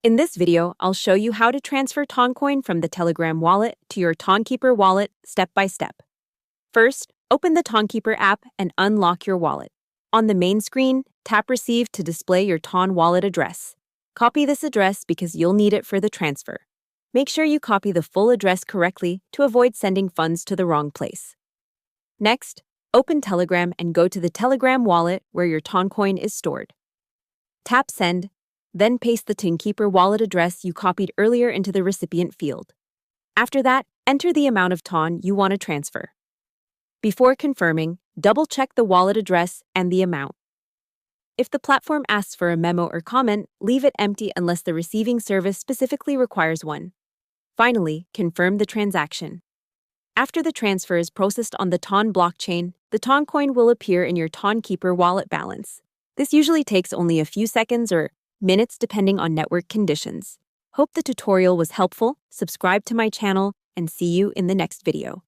In this video, I'll show you how to transfer Toncoin from the Telegram wallet to your Tonkeeper wallet step by step. First, open the Tonkeeper app and unlock your wallet. On the main screen, tap Receive to display your Ton wallet address. Copy this address because you'll need it for the transfer. Make sure you copy the full address correctly to avoid sending funds to the wrong place. Next, open Telegram and go to the Telegram wallet where your Toncoin is stored. Tap Send, then paste the Tonkeeper wallet address you copied earlier into the recipient field. After that, enter the amount of Ton you want to transfer. Before confirming, double-check the wallet address and the amount. If the platform asks for a memo or comment, leave it empty unless the receiving service specifically requires one. Finally, confirm the transaction. After the transfer is processed on the Ton blockchain, the Toncoin will appear in your Tonkeeper wallet balance. This usually takes only a few seconds or minutes depending on network conditions. Hope the tutorial was helpful, subscribe to my channel, and see you in the next video.